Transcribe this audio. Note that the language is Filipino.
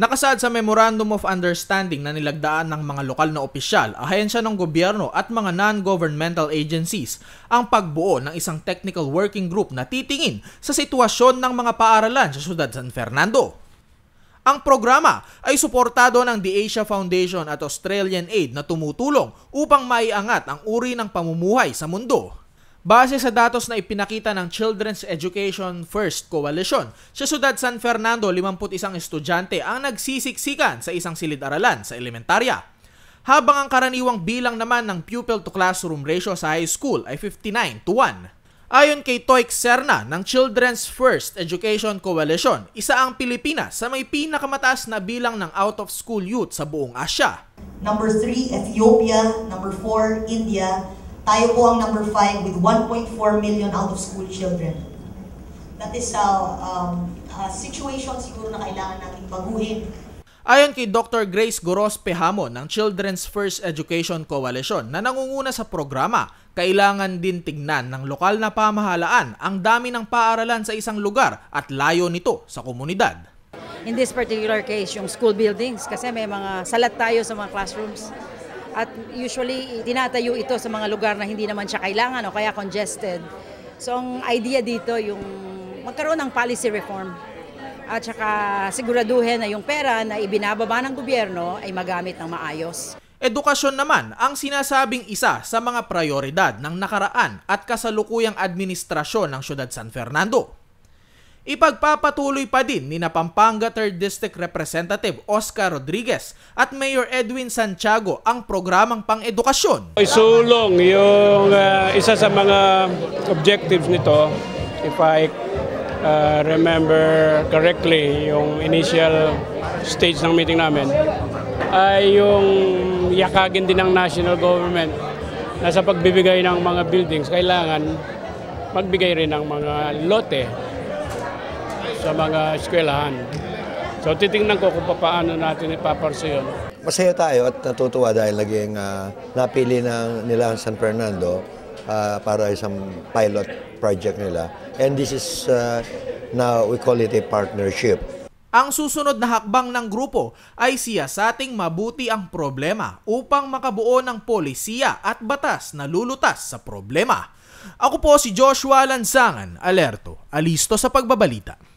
Nakasaad sa Memorandum of Understanding na nilagdaan ng mga lokal na opisyal, ahensya ng gobyerno at mga non-governmental agencies ang pagbuo ng isang technical working group na titingin sa sitwasyon ng mga paaralan sa siyudad San Fernando. Ang programa ay suportado ng The Asia Foundation at Australian Aid na tumutulong upang maiangat ang uri ng pamumuhay sa mundo. Base sa datos na ipinakita ng Children's Education First Coalition, sa siyudad San Fernando, 51 estudyante ang nagsisiksikan sa isang silid-aralan sa elementarya. Habang ang karaniwang bilang naman ng pupil-to-classroom ratio sa high school ay 59:1. Ayon kay Toik Serna ng Children's First Education Coalition, isa ang Pilipinas sa may pinakamataas na bilang ng out-of-school youth sa buong Asya. Number 3, Ethiopia. Number 4, India. Tayo po ang number 5 with 1.4 million out-of-school children. That is a situation siguro na kailangan natin baguhin. Ayon kay Dr. Grace Gorospe Hamon ng Children's First Education Coalition na nangunguna sa programa, kailangan din tignan ng lokal na pamahalaan ang dami ng paaralan sa isang lugar at layo nito sa komunidad. In this particular case, yung school buildings, kasi may mga salat tayo sa mga classrooms. At usually, tinatayo ito sa mga lugar na hindi naman siya kailangan o kaya congested. So, ang idea dito, yung magkaroon ng policy reform at saka siguraduhin na yung pera na ibinababa ng gobyerno ay magamit ng maayos. Edukasyon naman ang sinasabing isa sa mga prioridad ng nakaraan at kasalukuyang administrasyon ng siyudad San Fernando. Ipagpapatuloy pa din ni Pampanga 3rd District Representative Oscar Rodriguez at Mayor Edwin Santiago ang programang pang-edukasyon. Isulong yung isa sa mga objectives nito, if I remember correctly, yung initial stage ng meeting namin, ay yung yakagin din ng national government na sa pagbibigay ng mga buildings, kailangan magbigay rin ng mga lote sa mga eskwelahan. So titingnan ko kung paano natin ipaparso yun. Masaya tayo at natutuwa dahil naging napili nila San Fernando para isang pilot project nila. And this is now we call it a partnership. Ang susunod na hakbang ng grupo ay siyasating mabuti ang problema upang makabuo ng polisiya at batas na lulutas sa problema. Ako po si Joshua Lansangan, alerto, alisto sa pagbabalita.